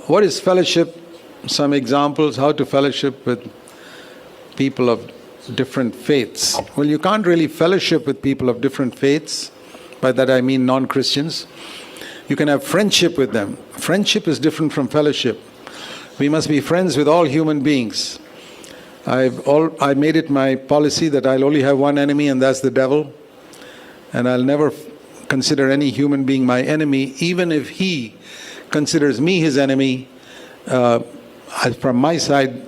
What is fellowship? Some examples how to fellowship with people of different faiths. Well, you can't really fellowship with people of different faiths. By that I mean non-Christians. You can have friendship with them. Friendship is different from fellowship. We must be friends with all human beings. I made it my policy that I'll only have one enemy, and that's the devil. And I'll never consider any human being my enemy, even if he considers me his enemy. From my side,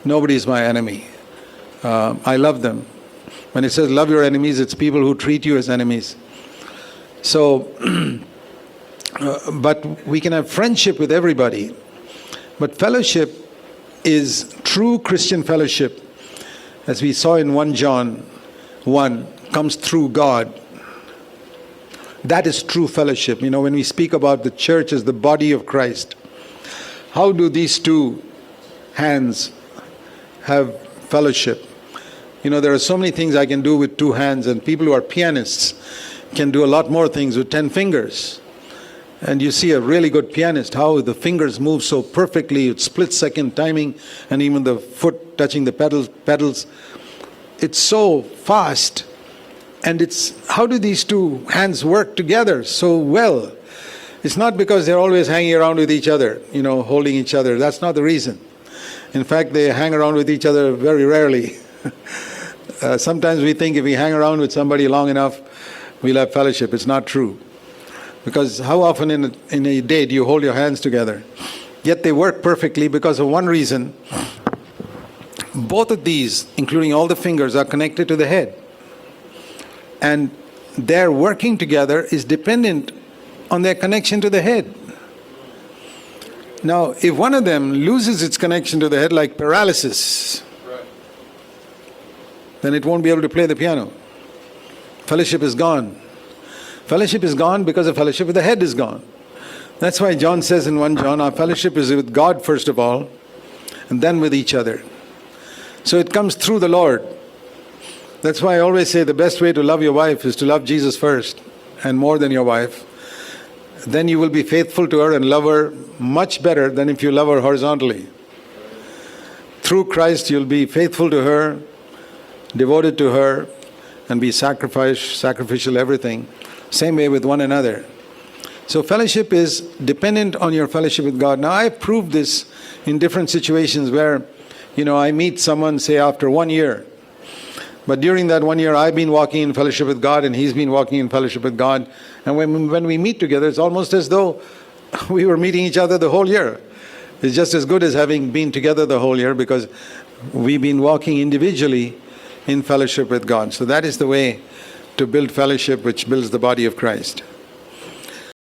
nobody is my enemy. I love them. When it says love your enemies, it's people who treat you as enemies. So, but we can have friendship with everybody. But fellowship is true Christian fellowship, as we saw in 1 John 1, comes through God. That is true fellowship. You know, when we speak about the church as the body of Christ, how do these two hands have fellowship? You know, there are so many things I can do with two hands, and people who are pianists can do a lot more things with 10 fingers. And you see a really good pianist, how the fingers move so perfectly, with split-second timing, and even the foot touching the pedals. It's so fast. And it's, how do these two hands work together so well? It's not because they're always hanging around with each other, you know, holding each other. That's not the reason. In fact, they hang around with each other very rarely. Sometimes we think if we hang around with somebody long enough, we'll have fellowship. It's not true. Because how often in a day do you hold your hands together? Yet they work perfectly because of one reason. Both of these, including all the fingers, are connected to the head. And their working together is dependent on their connection to the head. Now, if one of them loses its connection to the head, like paralysis, then it won't be able to play the piano. Fellowship is gone. Fellowship is gone because the fellowship with the head is gone. That's why John says in 1 John, our fellowship is with God first of all, and then with each other. So it comes through the Lord. That's why I always say the best way to love your wife is to love Jesus first, and more than your wife. Then you will be faithful to her and love her much better than if you love her horizontally. Through Christ you'll be faithful to her, devoted to her, and be sacrificial everything. Same way with one another. So fellowship is dependent on your fellowship with God. Now I've proved this in different situations where, you know, I meet someone, say after 1 year. But during that 1 year, I've been walking in fellowship with God, and he's been walking in fellowship with God. And when we meet together, it's almost as though we were meeting each other the whole year. It's just as good as having been together the whole year, because we've been walking individually in fellowship with God. So that is the way to build fellowship, which builds the body of Christ.